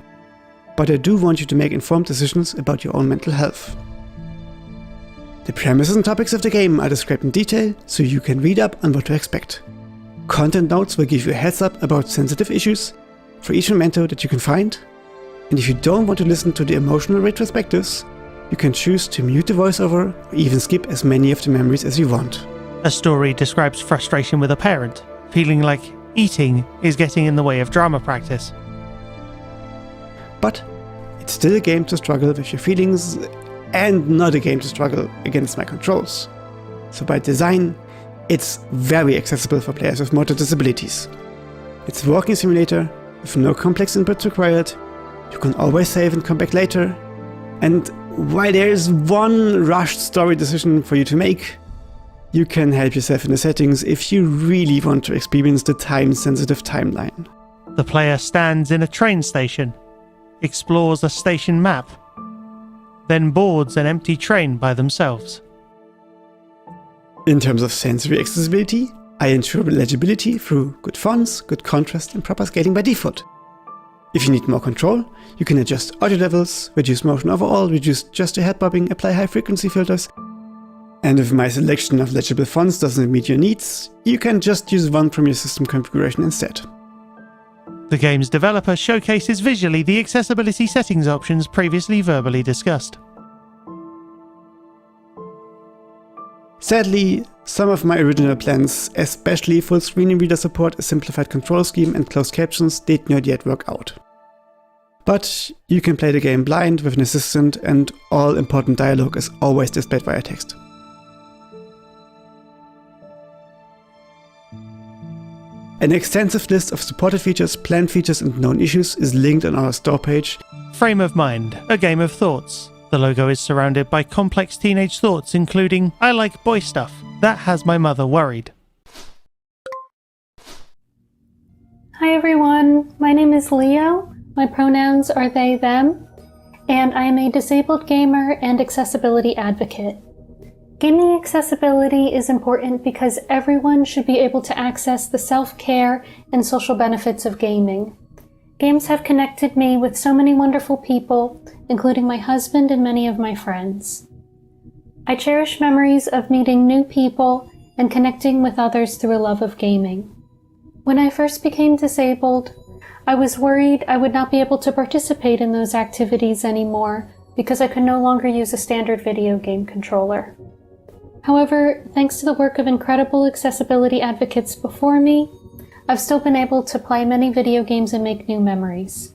but I do want you to make informed decisions about your own mental health. The premises and topics of the game are described in detail, so you can read up on what to expect. Content notes will give you a heads up about sensitive issues for each memento that you can find, and if you don't want to listen to the emotional retrospectives, you can choose to mute the voiceover or even skip as many of the memories as you want. A story describes frustration with a parent, feeling like eating is getting in the way of drama practice. But it's still a game to struggle with your feelings and not a game to struggle against my controls. So by design, it's very accessible for players with motor disabilities. It's a walking simulator with no complex inputs required. You can always save and come back later. And while there is one rushed story decision for you to make, you can help yourself in the settings if you really want to experience the time-sensitive timeline. The player stands in a train station, explores a station map, then boards an empty train by themselves. In terms of sensory accessibility, I ensure legibility through good fonts, good contrast and proper scaling by default. If you need more control, you can adjust audio levels, reduce motion overall, reduce gesture head bobbing, apply high frequency filters. And if my selection of legible fonts doesn't meet your needs, you can just use one from your system configuration instead. The game's developer showcases visually the accessibility settings options previously verbally discussed. Sadly, some of my original plans, especially full screen reader support, a simplified control scheme and closed captions, did not yet work out. But you can play the game blind with an assistant and all important dialogue is always displayed via text. An extensive list of supported features, planned features and known issues is linked on our store page. Frame of Mind, A Game of Thoughts. The logo is surrounded by complex teenage thoughts including, I like boy stuff. That has my mother worried. Hi everyone, my name is Leo. My pronouns are they, them, and I am a disabled gamer and accessibility advocate. Gaming accessibility is important because everyone should be able to access the self-care and social benefits of gaming. Games have connected me with so many wonderful people, including my husband and many of my friends. I cherish memories of meeting new people and connecting with others through a love of gaming. When I first became disabled, I was worried I would not be able to participate in those activities anymore because I could no longer use a standard video game controller. However, thanks to the work of incredible accessibility advocates before me, I've still been able to play many video games and make new memories.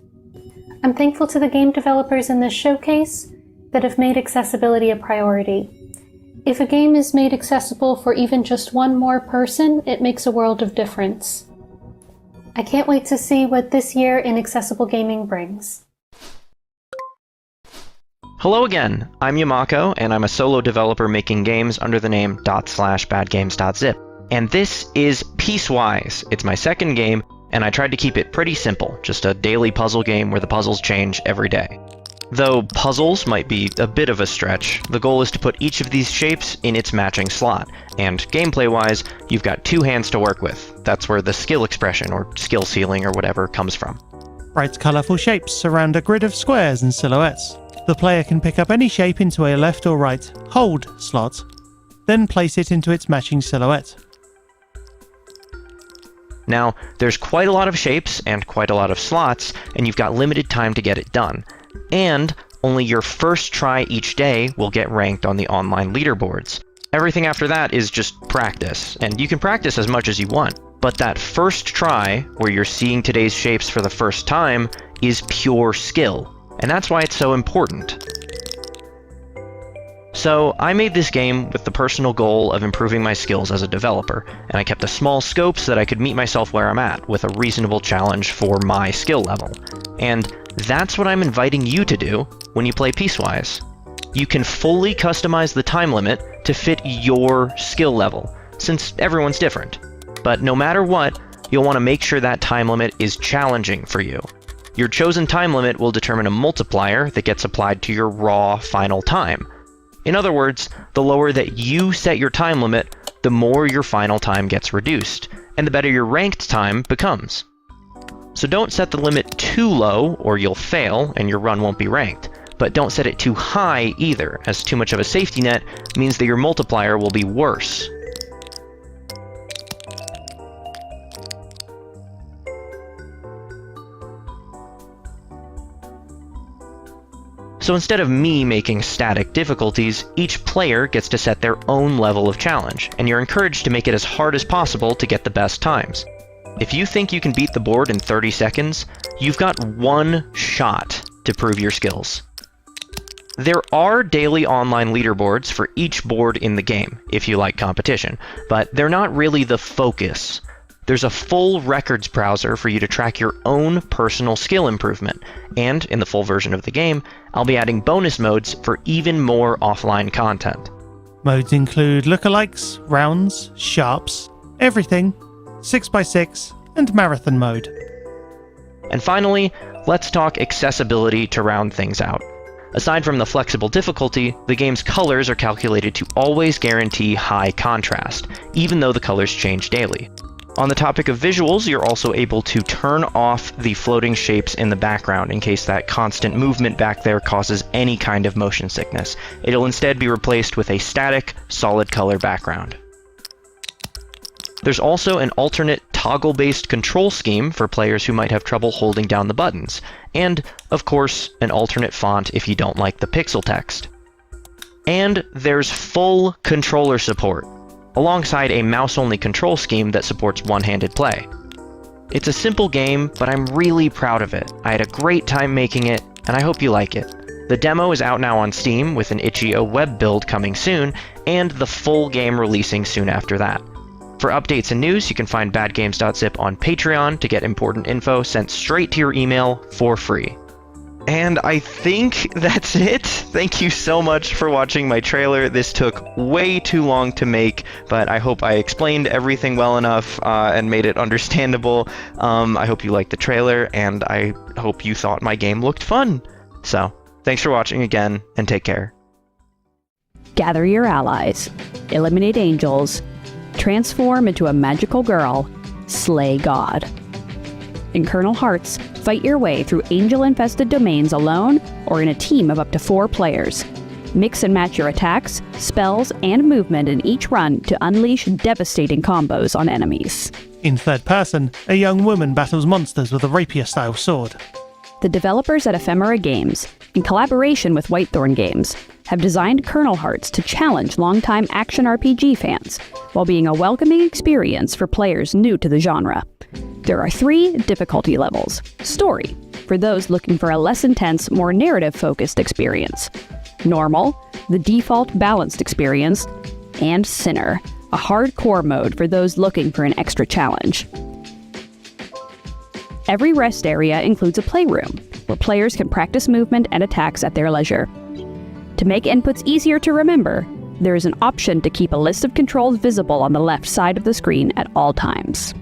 I'm thankful to the game developers in this showcase that have made accessibility a priority. If a game is made accessible for even just one more person, it makes a world of difference. I can't wait to see what this year in accessible gaming brings. Hello again, I'm Yamako, and I'm a solo developer making games under the name /badgames.zip. And this is Piecewise. It's my second game, and I tried to keep it pretty simple, just a daily puzzle game where the puzzles change every day. Though puzzles might be a bit of a stretch, the goal is to put each of these shapes in its matching slot, and gameplay-wise, you've got 2 hands to work with. That's where the skill expression, or skill ceiling, or whatever, comes from. Bright, colourful shapes surround a grid of squares and silhouettes. The player can pick up any shape into a left or right hold slot, then place it into its matching silhouette. Now, there's quite a lot of shapes and quite a lot of slots, and you've got limited time to get it done. And only your first try each day will get ranked on the online leaderboards. Everything after that is just practice, and you can practice as much as you want. But that first try, where you're seeing today's shapes for the first time, is pure skill. And that's why it's so important. So, I made this game with the personal goal of improving my skills as a developer, and I kept a small scope so that I could meet myself where I'm at, with a reasonable challenge for my skill level. And that's what I'm inviting you to do when you play Piecewise. You can fully customize the time limit to fit your skill level, since everyone's different. But no matter what, you'll want to make sure that time limit is challenging for you. Your chosen time limit will determine a multiplier that gets applied to your raw final time. In other words, the lower that you set your time limit, the more your final time gets reduced, and the better your ranked time becomes. So don't set the limit too low, or you'll fail and your run won't be ranked. But don't set it too high either, as too much of a safety net means that your multiplier will be worse. So instead of me making static difficulties, each player gets to set their own level of challenge, and you're encouraged to make it as hard as possible to get the best times. If you think you can beat the board in 30 seconds, you've got one shot to prove your skills. There are daily online leaderboards for each board in the game, if you like competition, but they're not really the focus. There's a full records browser for you to track your own personal skill improvement, and in the full version of the game, I'll be adding bonus modes for even more offline content. Modes include lookalikes, rounds, sharps, everything, 6x6, and marathon mode. And finally, let's talk accessibility to round things out. Aside from the flexible difficulty, the game's colors are calculated to always guarantee high contrast, even though the colors change daily. On the topic of visuals, you're also able to turn off the floating shapes in the background in case that constant movement back there causes any kind of motion sickness. It'll instead be replaced with a static, solid color background. There's also an alternate toggle-based control scheme for players who might have trouble holding down the buttons, and, of course, an alternate font if you don't like the pixel text. And there's full controller support, alongside a mouse-only control scheme that supports one-handed play. It's a simple game, but I'm really proud of it. I had a great time making it, and I hope you like it. The demo is out now on Steam, with an itch.io web build coming soon, and the full game releasing soon after that. For updates and news, you can find badgames.zip on Patreon to get important info sent straight to your email for free. And I think that's it. Thank you so much for watching my trailer. This took way too long to make, but I hope I explained everything well enough and made it understandable. I hope you liked the trailer, and I hope you thought my game looked fun. So, thanks for watching again, and take care. Gather your allies, eliminate angels, transform into a magical girl, slay God. In Kernel Hearts, fight your way through angel-infested domains alone or in a team of up to 4 players. Mix and match your attacks, spells, and movement in each run to unleash devastating combos on enemies. In third person, a young woman battles monsters with a rapier-style sword. The developers at Ephemera Games, in collaboration with Whitethorn Games, have designed Kernel Hearts to challenge longtime action RPG fans, while being a welcoming experience for players new to the genre. There are 3 difficulty levels. Story, for those looking for a less intense, more narrative-focused experience. Normal, the default balanced experience. And Sinner, a hardcore mode for those looking for an extra challenge. Every rest area includes a playroom, where players can practice movement and attacks at their leisure. To make inputs easier to remember, there is an option to keep a list of controls visible on the left side of the screen at all times.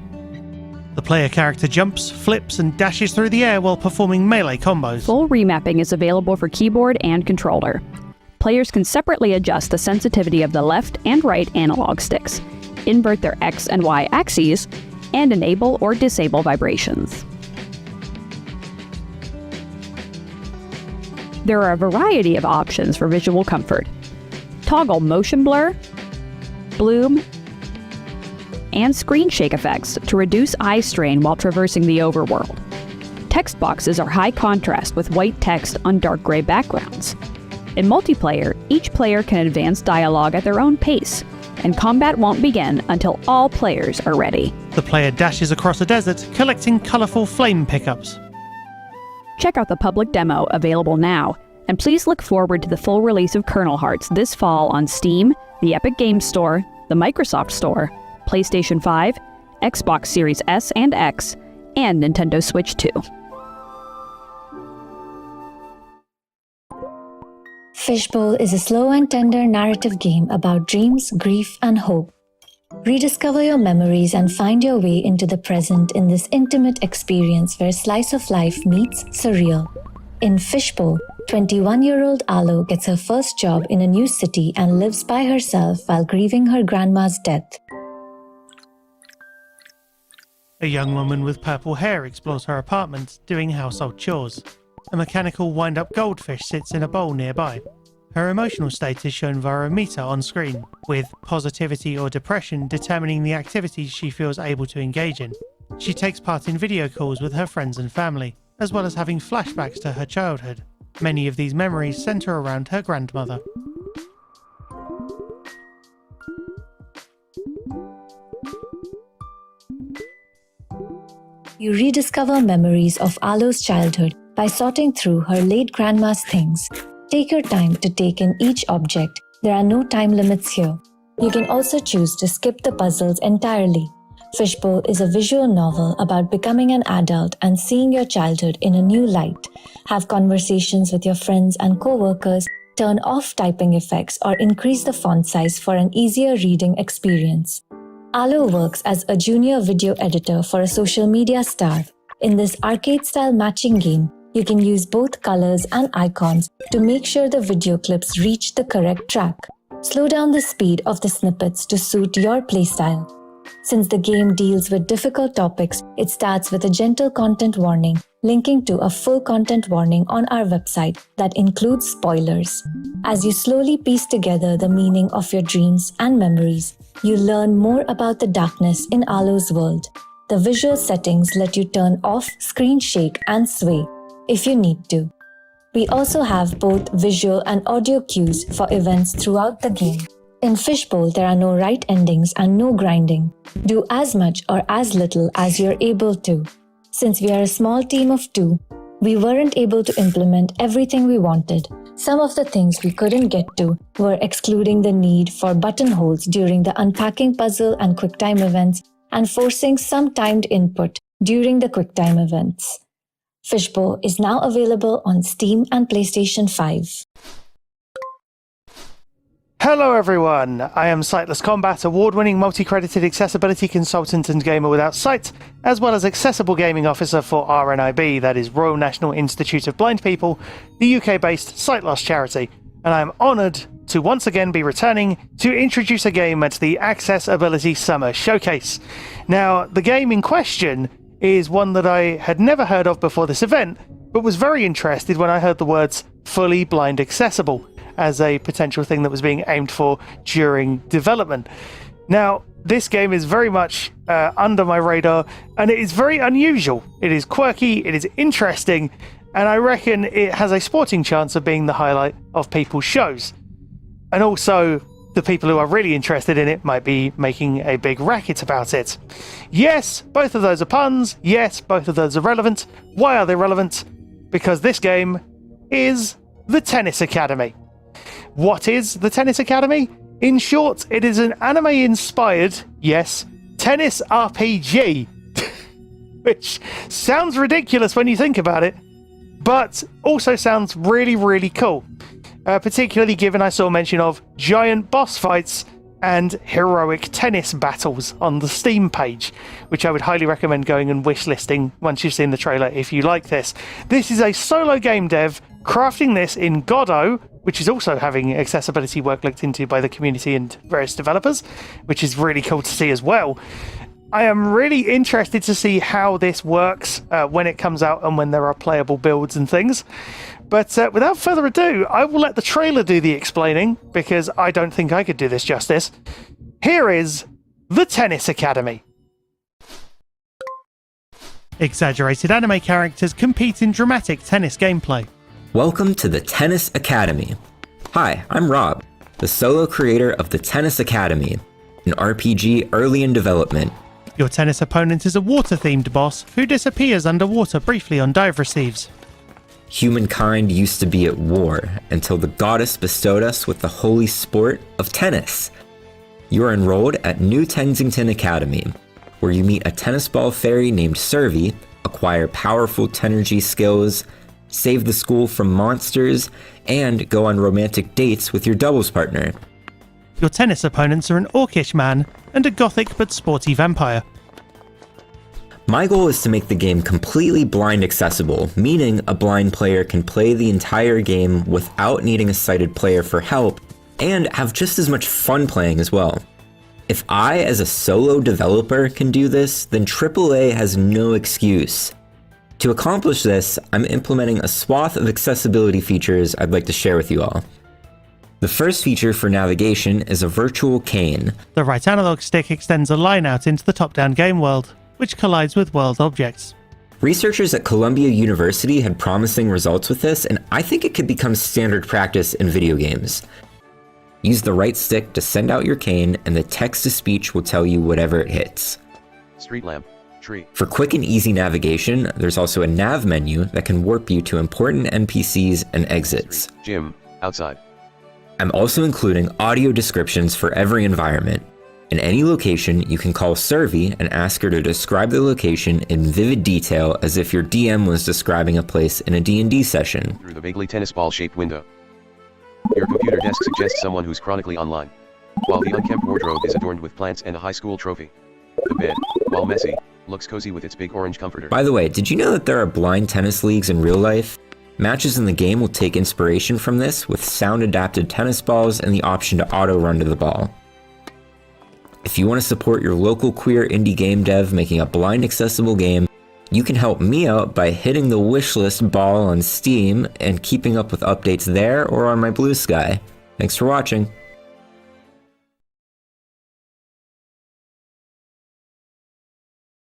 The player character jumps, flips, and dashes through the air while performing melee combos. Full remapping is available for keyboard and controller. Players can separately adjust the sensitivity of the left and right analog sticks, invert their X and Y axes, and enable or disable vibrations. There are a variety of options for visual comfort. Toggle motion blur, bloom, and screen shake effects to reduce eye strain while traversing the overworld. Text boxes are high contrast with white text on dark gray backgrounds. In multiplayer, each player can advance dialogue at their own pace, and combat won't begin until all players are ready. The player dashes across a desert, collecting colourful flame pickups. Check out the public demo available now, and please look forward to the full release of Kernel Hearts this fall on Steam, the Epic Games Store, the Microsoft Store, PlayStation 5, Xbox Series S and X, and Nintendo Switch 2. Fishbowl is a slow and tender narrative game about dreams, grief, and hope. Rediscover your memories and find your way into the present in this intimate experience where slice of life meets surreal. In Fishbowl, 21-year-old Alo gets her first job in a new city and lives by herself while grieving her grandma's death. A young woman with purple hair explores her apartment, doing household chores. A mechanical wind-up goldfish sits in a bowl nearby. Her emotional state is shown via a meter on screen, with positivity or depression determining the activities she feels able to engage in. She takes part in video calls with her friends and family, as well as having flashbacks to her childhood. Many of these memories centre around her grandmother. You rediscover memories of Alo's childhood by sorting through her late grandma's things. Take your time to take in each object. There are no time limits here. You can also choose to skip the puzzles entirely. Fishbowl is a visual novel about becoming an adult and seeing your childhood in a new light. Have conversations with your friends and co-workers, turn off typing effects, or increase the font size for an easier reading experience. Alo works as a junior video editor for a social media star. In this arcade-style matching game, you can use both colors and icons to make sure the video clips reach the correct track. Slow down the speed of the snippets to suit your playstyle. Since the game deals with difficult topics, it starts with a gentle content warning, linking to a full content warning on our website that includes spoilers. As you slowly piece together the meaning of your dreams and memories, you learn more about the darkness in Alo's world. The visual settings let you turn off screen shake and sway if you need to. We also have both visual and audio cues for events throughout the game. In Fishbowl, there are no right endings and no grinding. Do as much or as little as you're able to. Since we are a small team of 2, we weren't able to implement everything we wanted. Some of the things we couldn't get to were excluding the need for buttonholes during the unpacking puzzle and QuickTime events and forcing some timed input during the QuickTime events. Fishbowl is now available on Steam and PlayStation 5. Hello everyone, I am Sightless Combat, award-winning multi-credited accessibility consultant and gamer without sight, as well as accessible gaming officer for RNIB, that is Royal National Institute of Blind People, the UK-based sight loss charity, and I am honoured to once again be returning to introduce a game at the Accessibility Summer Showcase. Now, the game in question is one that I had never heard of before this event, but was very interested when I heard the words fully blind accessible as a potential thing that was being aimed for during development. Now, this game is very much under my radar, and it is very unusual. It is quirky, it is interesting, and I reckon it has a sporting chance of being the highlight of people's shows. And also, the people who are really interested in it might be making a big racket about it. Yes, both of those are puns. Yes, both of those are relevant. Why are they relevant? Because this game is the Tennis Academy. What is the Tennis Academy? In short, it is an anime-inspired, yes, tennis RPG. Which sounds ridiculous when you think about it, but also sounds really, really cool. Particularly given I saw mention of giant boss fights and heroic tennis battles on the Steam page, which I would highly recommend going and wishlisting once you've seen the trailer if you like this. This is a solo game dev crafting this in Godot, which is also having accessibility work looked into by the community and various developers, which is really cool to see as well. I am really interested to see how this works when it comes out and when there are playable builds and things. But without further ado, I will let the trailer do the explaining, because I don't think I could do this justice. Here is The Tennis Academy. Exaggerated anime characters compete in dramatic tennis gameplay. Welcome to the Tennis Academy. Hi, I'm Rob, the solo creator of the Tennis Academy, an RPG early in development. Your tennis opponent is a water-themed boss who disappears underwater briefly on dive receives. Humankind used to be at war until the goddess bestowed us with the holy sport of tennis. You are enrolled at New Kensington Academy, where you meet a tennis ball fairy named Servi, acquire powerful tenergy skills, save the school from monsters, and go on romantic dates with your doubles partner. Your tennis opponents are an orcish man and a gothic but sporty vampire. My goal is to make the game completely blind accessible, meaning a blind player can play the entire game without needing a sighted player for help, and have just as much fun playing as well. If I, as a solo developer, can do this, then AAA has no excuse. To accomplish this, I'm implementing a swath of accessibility features I'd like to share with you all. The first feature for navigation is a virtual cane. The right analog stick extends a line out into the top-down game world, which collides with world objects. Researchers at Columbia University had promising results with this, and I think it could become standard practice in video games. Use the right stick to send out your cane, and the text-to-speech will tell you whatever it hits. Street lamp, tree. For quick and easy navigation, there's also a nav menu that can warp you to important NPCs and exits. Street, gym, outside. I'm also including audio descriptions for every environment. In any location, you can call Servi and ask her to describe the location in vivid detail as if your DM was describing a place in a D&D session. Through the vaguely tennis ball-shaped window. Your computer desk suggests someone who's chronically online. While the unkempt wardrobe is adorned with plants and a high school trophy. The bed, while messy, looks cozy with its big orange comforter. By the way, did you know that there are blind tennis leagues in real life? Matches in the game will take inspiration from this with sound-adapted tennis balls and the option to auto-run to the ball. If you want to support your local queer indie game dev making a blind accessible game, you can help me out by hitting the wishlist ball on Steam and keeping up with updates there or on my Blue Sky. Thanks for watching.